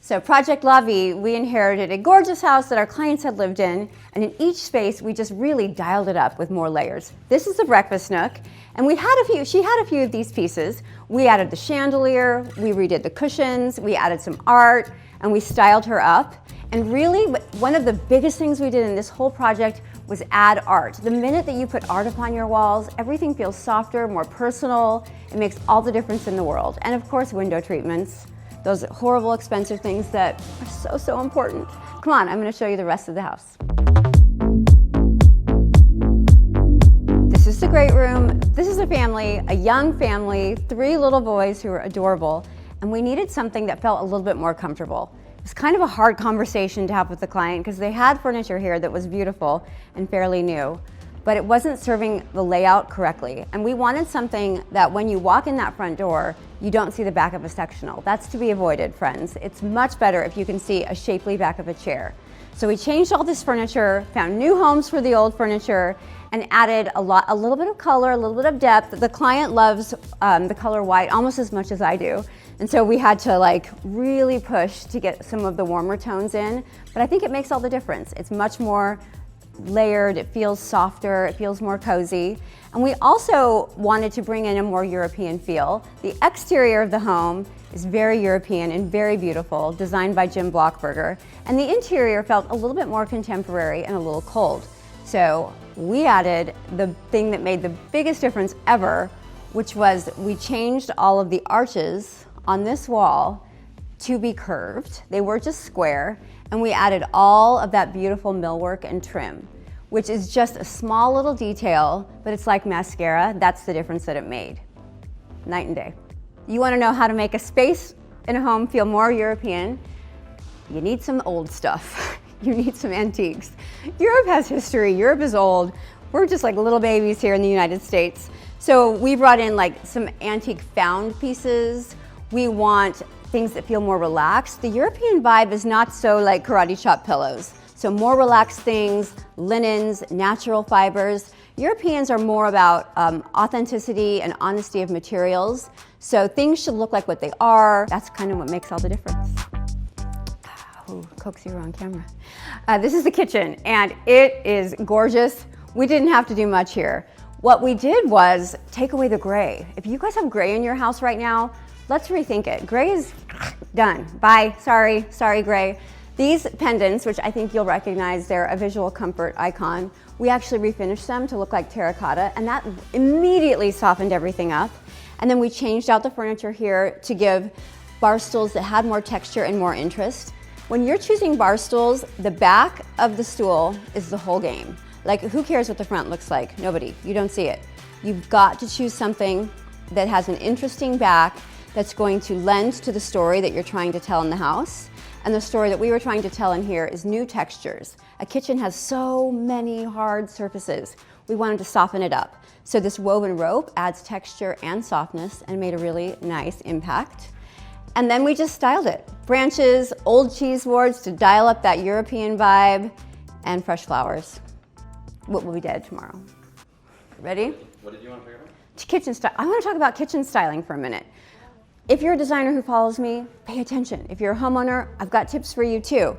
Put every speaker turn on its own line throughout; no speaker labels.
So Project La Vie, we inherited a gorgeous house that our clients had lived in, and in each space we just really dialed it up with more layers. This is the breakfast nook, and she had a few of these pieces. We added the chandelier, we redid the cushions, we added some art, and we styled her up. And really, one of the biggest things we did in this whole project was add art. The minute that you put art upon your walls, everything feels softer, more personal. It makes all the difference in the world. And of course, window treatments. Those horrible, expensive things that are so, so important. Come on, I'm gonna show you the rest of the house. This is the great room. This is a family, a young family, 3 little boys who are adorable, and we needed something that felt a little bit more comfortable. It was kind of a hard conversation to have with the client because they had furniture here that was beautiful and fairly new, but it wasn't serving the layout correctly. And we wanted something that when you walk in that front door, you don't see the back of a sectional. That's to be avoided, friends. It's much better if you can see a shapely back of a chair. So we changed all this furniture, found new homes for the old furniture, and added a little bit of color, a little bit of depth. The client loves the color white almost as much as I do. And so we had to really push to get some of the warmer tones in. But I think it makes all the difference. It's much more layered, it feels softer, it feels more cozy. And we also wanted to bring in a more European feel. The exterior of the home is very European and very beautiful, designed by Jim Blockberger. And the interior felt a little bit more contemporary and a little cold. So we added the thing that made the biggest difference ever, which was we changed all of the arches on this wall to be curved. They were just square, and we added all of that beautiful millwork and trim, which is just a small little detail, but it's like mascara. That's the difference that it made. Night and day. You want to know how to make a space in a home feel more European? You need some old stuff. You need some antiques. Europe has history. Europe is old. We're just like little babies here in the United States. So we brought in some antique found pieces. We want things that feel more relaxed. The European vibe is not so like karate chop pillows. So more relaxed things, linens, natural fibers. Europeans are more about authenticity and honesty of materials. So things should look like what they are. That's kind of what makes all the difference. Ooh, Coke Zero on camera. This is the kitchen, and it is gorgeous. We didn't have to do much here. What we did was take away the gray. If you guys have gray in your house right now, let's rethink it. Gray is done. Bye. Sorry, gray. These pendants, which I think you'll recognize, they're a visual comfort icon. We actually refinished them to look like terracotta, and that immediately softened everything up. And then we changed out the furniture here to give bar stools that had more texture and more interest. When you're choosing bar stools, the back of the stool is the whole game. Like, who cares what the front looks like? Nobody. You don't see it. You've got to choose something that has an interesting back that's going to lend to the story that you're trying to tell in the house. And the story that we were trying to tell in here is new textures. A kitchen has so many hard surfaces. We wanted to soften it up. So this woven rope adds texture and softness and made a really nice impact. And then we just styled it. Branches, old cheese boards to dial up that European vibe, and fresh flowers. What will be dead tomorrow? Ready?
What did you want to talk about?
Kitchen style. I want to talk about kitchen styling for a minute. If you're a designer who follows me, pay attention. If you're a homeowner, I've got tips for you too.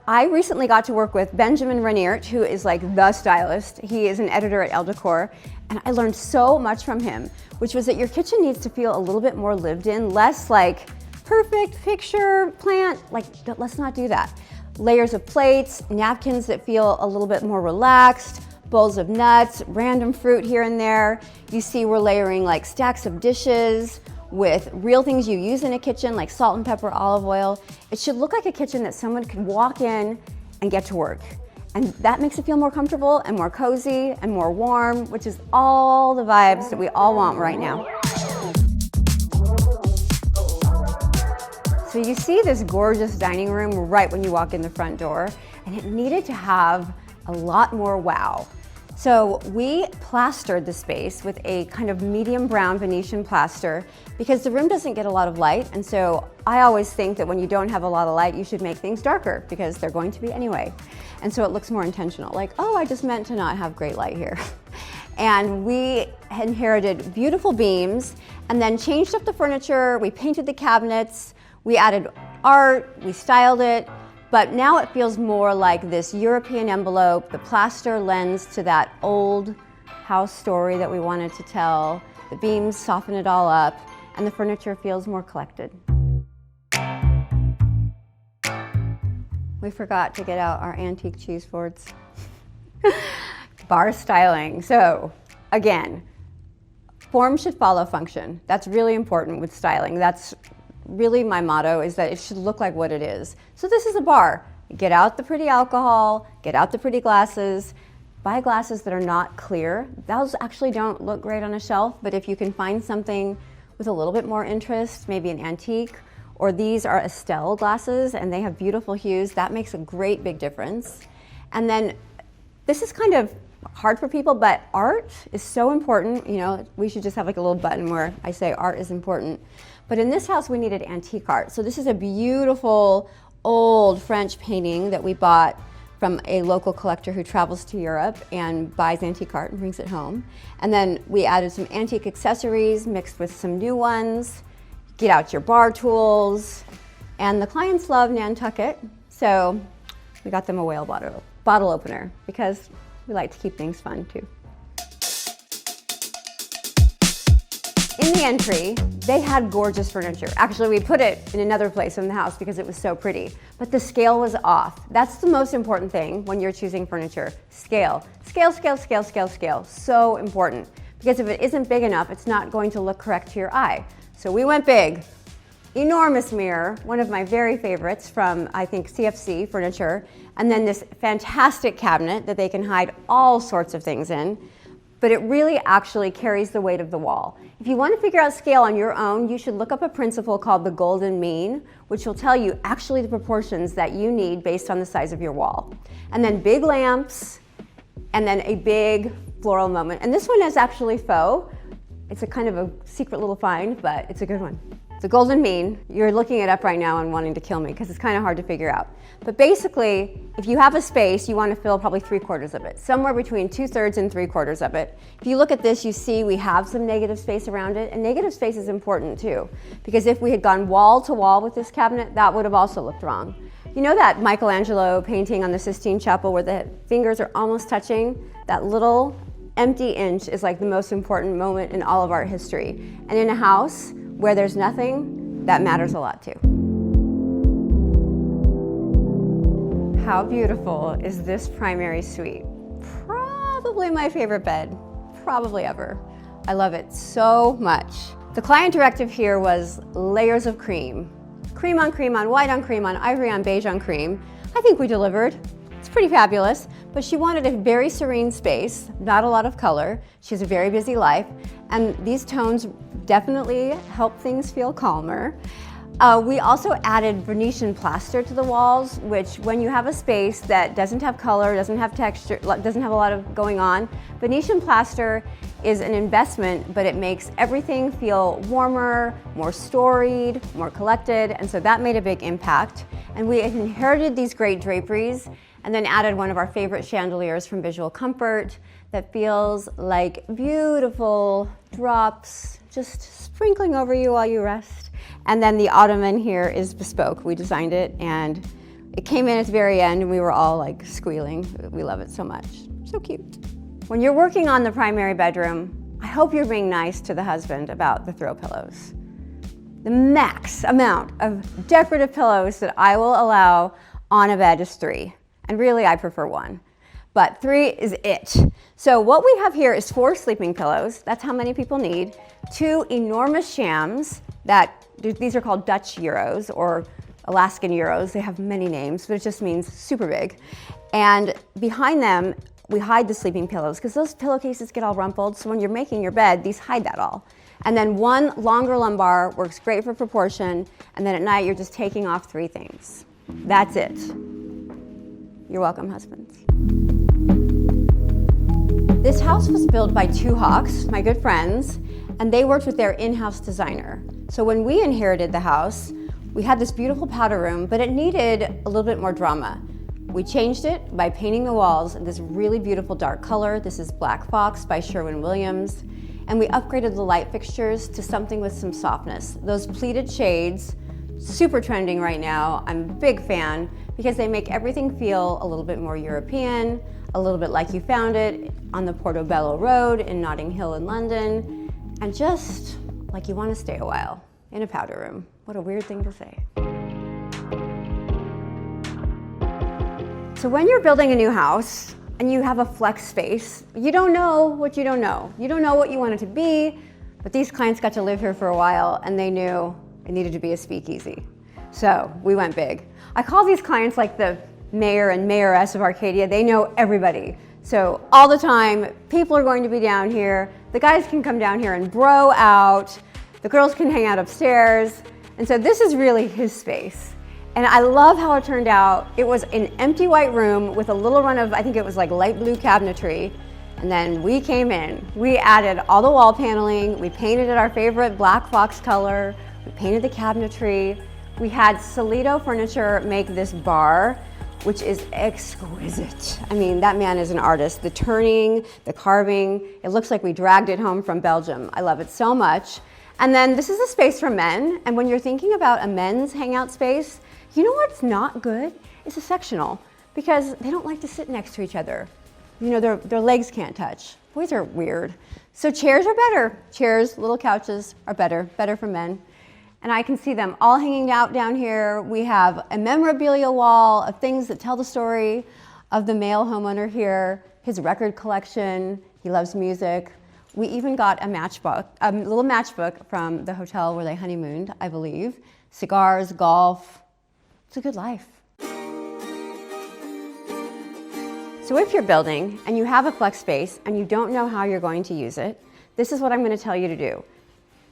I recently got to work with Benjamin Reniert, who is like the stylist. He is an editor at Elle Decor, and I learned so much from him, which was that your kitchen needs to feel a little bit more lived in, less like perfect picture, plant. Let's not do that. Layers of plates, napkins that feel a little bit more relaxed, bowls of nuts, random fruit here and there. You see we're layering like stacks of dishes with real things you use in a kitchen, like salt and pepper, olive oil. It should look like a kitchen that someone could walk in and get to work. And that makes it feel more comfortable and more cozy and more warm, which is all the vibes that we all want right now. So you see this gorgeous dining room right when you walk in the front door, and it needed to have a lot more wow. So we plastered the space with a kind of medium brown Venetian plaster because the room doesn't get a lot of light, and so I always think that when you don't have a lot of light, you should make things darker because they're going to be anyway. And so it looks more intentional, like, oh, I just meant to not have great light here. And we inherited beautiful beams and then changed up the furniture, we painted the cabinets, we added art, we styled it, but now it feels more like this European envelope. The plaster lends to that old house story that we wanted to tell. The beams soften it all up, and the furniture feels more collected. We forgot to get out our antique cheese boards. Bar styling. So again, form should follow function. That's really important with styling. That's really my motto, is that it should look like what it is. So this is a bar. Get out the pretty alcohol, get out the pretty glasses, buy glasses that are not clear. Those actually don't look great on a shelf, but if you can find something with a little bit more interest, maybe an antique, or these are Estelle glasses and they have beautiful hues, that makes a great big difference. And then this is kind of hard for people, but art is so important. You know, we should just have like a little button where I say art is important. But in this house, we needed antique art. So this is a beautiful old French painting that we bought from a local collector who travels to Europe and buys antique art and brings it home. And then we added some antique accessories mixed with some new ones. Get out your bar tools. And the clients love Nantucket, so we got them a whale bottle opener because we like to keep things fun too. In the entry, they had gorgeous furniture. Actually, we put it in another place in the house because it was so pretty, but the scale was off. That's the most important thing when you're choosing furniture. Scale. Scale, scale, scale, scale, scale. So important. Because if it isn't big enough, it's not going to look correct to your eye. So we went big. Enormous mirror, one of my very favorites from, I think, CFC Furniture. And then this fantastic cabinet that they can hide all sorts of things in. But it really actually carries the weight of the wall. If you want to figure out scale on your own, you should look up a principle called the golden mean, which will tell you actually the proportions that you need based on the size of your wall. And then big lamps, and then a big floral moment. And this one is actually faux. It's a kind of a secret little find, but it's a good one. The golden mean, you're looking it up right now and wanting to kill me because it's kind of hard to figure out. But basically, if you have a space, you want to fill probably 3/4 of it, somewhere between 2/3 and 3/4 of it. If you look at this, you see we have some negative space around it, and negative space is important too, because if we had gone wall to wall with this cabinet, that would have also looked wrong. You know that Michelangelo painting on the Sistine Chapel where the fingers are almost touching? That little empty inch is like the most important moment in all of art history. And in a house where there's nothing, that matters a lot too. How beautiful is this primary suite? Probably my favorite bed, probably ever. I love it so much. The client directive here was layers of cream. Cream on cream on white on cream on ivory on beige on cream. I think we delivered. It's pretty fabulous, but she wanted a very serene space, not a lot of color. She has a very busy life, and these tones definitely help things feel calmer. We also added Venetian plaster to the walls, which when you have a space that doesn't have color, doesn't have texture, doesn't have a lot of going on, Venetian plaster is an investment, but it makes everything feel warmer, more storied, more collected, and so that made a big impact. And we inherited these great draperies and then added one of our favorite chandeliers from Visual Comfort that feels like beautiful drops just sprinkling over you while you rest. And then the ottoman here is bespoke. We designed it and it came in at the very end and we were all like squealing. We love it so much. So cute. When you're working on the primary bedroom, I hope you're being nice to the husband about the throw pillows. The max amount of decorative pillows that I will allow on a bed is 3. And really, I prefer 1. But 3 is it. So what we have here is 4 sleeping pillows. That's how many people need. 2 enormous shams these are called Dutch Euros or Alaskan Euros. They have many names, but it just means super big. And behind them, we hide the sleeping pillows because those pillowcases get all rumpled. So when you're making your bed, these hide that all. And then 1 longer lumbar works great for proportion. And then at night, you're just taking off 3 things. That's it. You're welcome, husbands. This house was built by 2 Hawks, my good friends, and they worked with their in-house designer. So when we inherited the house, we had this beautiful powder room, but it needed a little bit more drama. We changed it by painting the walls this really beautiful dark color. This is Black Fox by Sherwin-Williams. And we upgraded the light fixtures to something with some softness. Those pleated shades super trending right now. I'm a big fan because they make everything feel a little bit more European, a little bit like you found it on the Portobello Road in Notting Hill in London, and just like you want to stay a while in a powder room. What a weird thing to say. So when you're building a new house and you have a flex space, you don't know what you don't know. You don't know what you want it to be, but these clients got to live here for a while and they knew it needed to be a speakeasy. So we went big. I call these clients like the mayor and mayoress of Arcadia. They know everybody. So all the time, people are going to be down here. The guys can come down here and bro out. The girls can hang out upstairs. And so this is really his space. And I love how it turned out. It was an empty white room with a little run of, I think it was like light blue cabinetry. And then we came in. We added all the wall paneling. We painted it our favorite black fox color. We painted the cabinetry. We had Solito Furniture make this bar, which is exquisite. I mean, that man is an artist. The turning, the carving, it looks like we dragged it home from Belgium. I love it so much. And then this is a space for men. And when you're thinking about a men's hangout space, you know what's not good? It's a sectional, because they don't like to sit next to each other. You know, their legs can't touch. Boys are weird. So chairs are better. Chairs, little couches are better for men. And I can see them all hanging out down here. We have a memorabilia wall of things that tell the story of the male homeowner here, his record collection, he loves music. We even got a matchbook, a little matchbook from the hotel where they honeymooned, I believe. Cigars, golf. It's a good life. So if you're building and you have a flex space and you don't know how you're going to use it, this is what I'm going to tell you to do.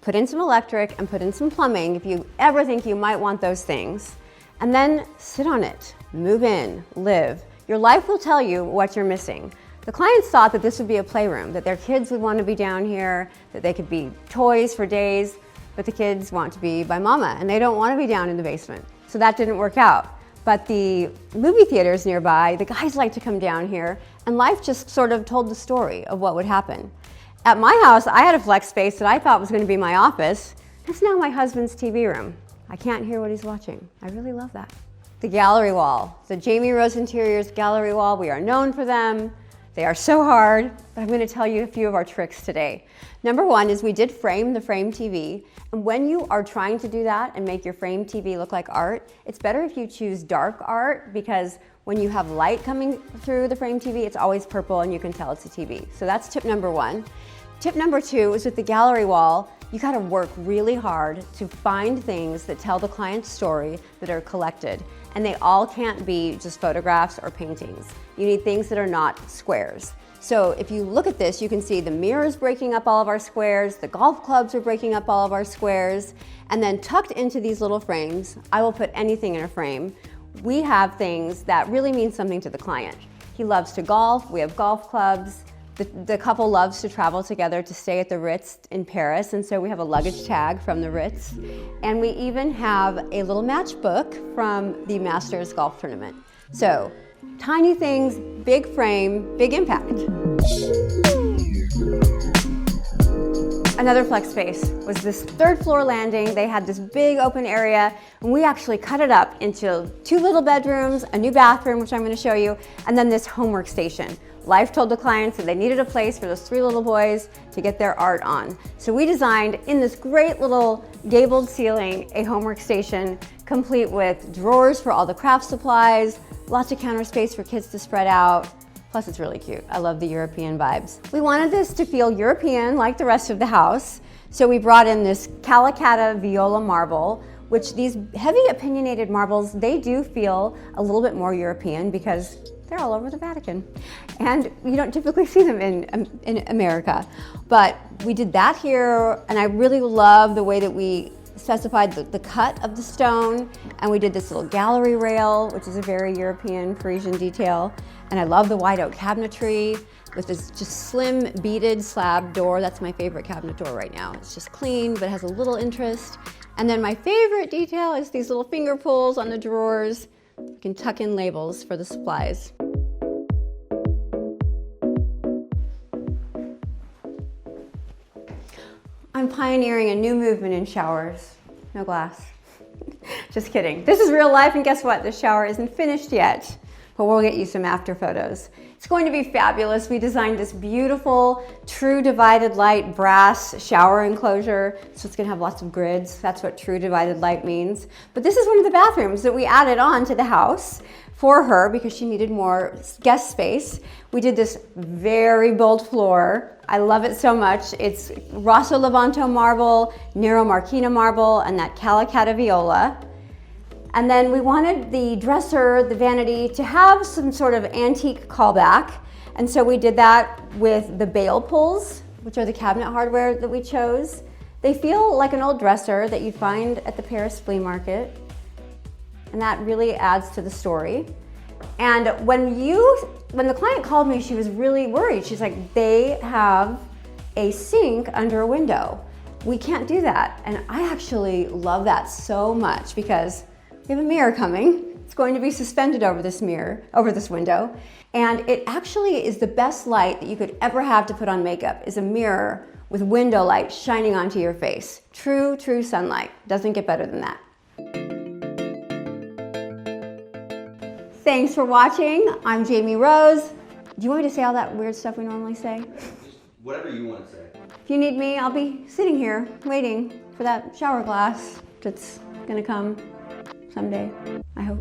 Put in some electric and put in some plumbing if you ever think you might want those things. And then sit on it, move in, live. Your life will tell you what you're missing. The clients thought that this would be a playroom, that their kids would want to be down here, that they could be toys for days, but the kids want to be by mama and they don't want to be down in the basement. So that didn't work out. But the movie theaters nearby, the guys like to come down here, and life just sort of told the story of what would happen. At my house, I had a flex space that I thought was going to be my office. It's now my husband's TV room. I can't hear what he's watching. I really love that. The gallery wall, the Jaimee Rose Interiors gallery wall, we are known for them. They are so hard, but I'm going to tell you a few of our tricks today. Number one is we did frame the frame TV, and when you are trying to do that and make your frame TV look like art, it's better if you choose dark art, because when you have light coming through the frame TV, it's always purple and you can tell it's a TV. So that's tip number one. Tip number two is with the gallery wall, you got to work really hard to find things that tell the client's story that are collected. And they all can't be just photographs or paintings. You need things that are not squares. So if you look at this, you can see the mirrors breaking up all of our squares, the golf clubs are breaking up all of our squares, and then tucked into these little frames, I will put anything in a frame. We have things that really mean something to the client. He loves to golf, we have golf clubs. The couple loves to travel together to stay at the Ritz in Paris, and so we have a luggage tag from the Ritz. And we even have a little matchbook from the Masters Golf Tournament. So, tiny things, big frame, big impact. Another flex space was this third floor landing. They had this big open area, and we actually cut it up into 2 little bedrooms, a new bathroom, which I'm going to show you, and then this homework station. Life told the clients that they needed a place for those 3 little boys to get their art on. So we designed, in this great little gabled ceiling, a homework station complete with drawers for all the craft supplies, lots of counter space for kids to spread out. Plus it's really cute. I love the European vibes. We wanted this to feel European like the rest of the house. So we brought in this Calicata viola marble, which these heavy opinionated marbles, they do feel a little bit more European because they're all over the Vatican. And you don't typically see them in America. But we did that here, and I really love the way that we specified the cut of the stone, and we did this little gallery rail, which is a very European Parisian detail. And I love the white oak cabinetry with this just slim beaded slab door. That's my favorite cabinet door right now. It's just clean, but it has a little interest. And then my favorite detail is these little finger pulls on the drawers. You can tuck in labels for the supplies. I'm pioneering a new movement in showers. No glass. Just kidding. This is real life, and guess what? The shower isn't finished yet, but we'll get you some after photos. It's going to be fabulous. We designed this beautiful, true divided light brass shower enclosure. So it's gonna have lots of grids. That's what true divided light means. But this is one of the bathrooms that we added on to the house for her because she needed more guest space. We did this very bold floor. I love it so much. It's Rosso Levanto marble, Nero Marquina marble, and that Calicata viola. And then we wanted the dresser, the vanity, to have some sort of antique callback. And so we did that with the bail pulls, which are the cabinet hardware that we chose. They feel like an old dresser that you'd find at the Paris flea market. And that really adds to the story. And when the client called me, she was really worried. She's like, they have a sink under a window. We can't do that. And I actually love that so much because we have a mirror coming. It's going to be suspended over this mirror, over this window. And it actually is the best light that you could ever have to put on makeup, is a mirror with window light shining onto your face. True, true sunlight. Doesn't get better than that. Thanks for watching. I'm Jaimee Rose. Do you want me to say all that weird stuff we normally say?
Whatever you want to say.
If you need me, I'll be sitting here waiting for that shower glass that's gonna come someday, I hope.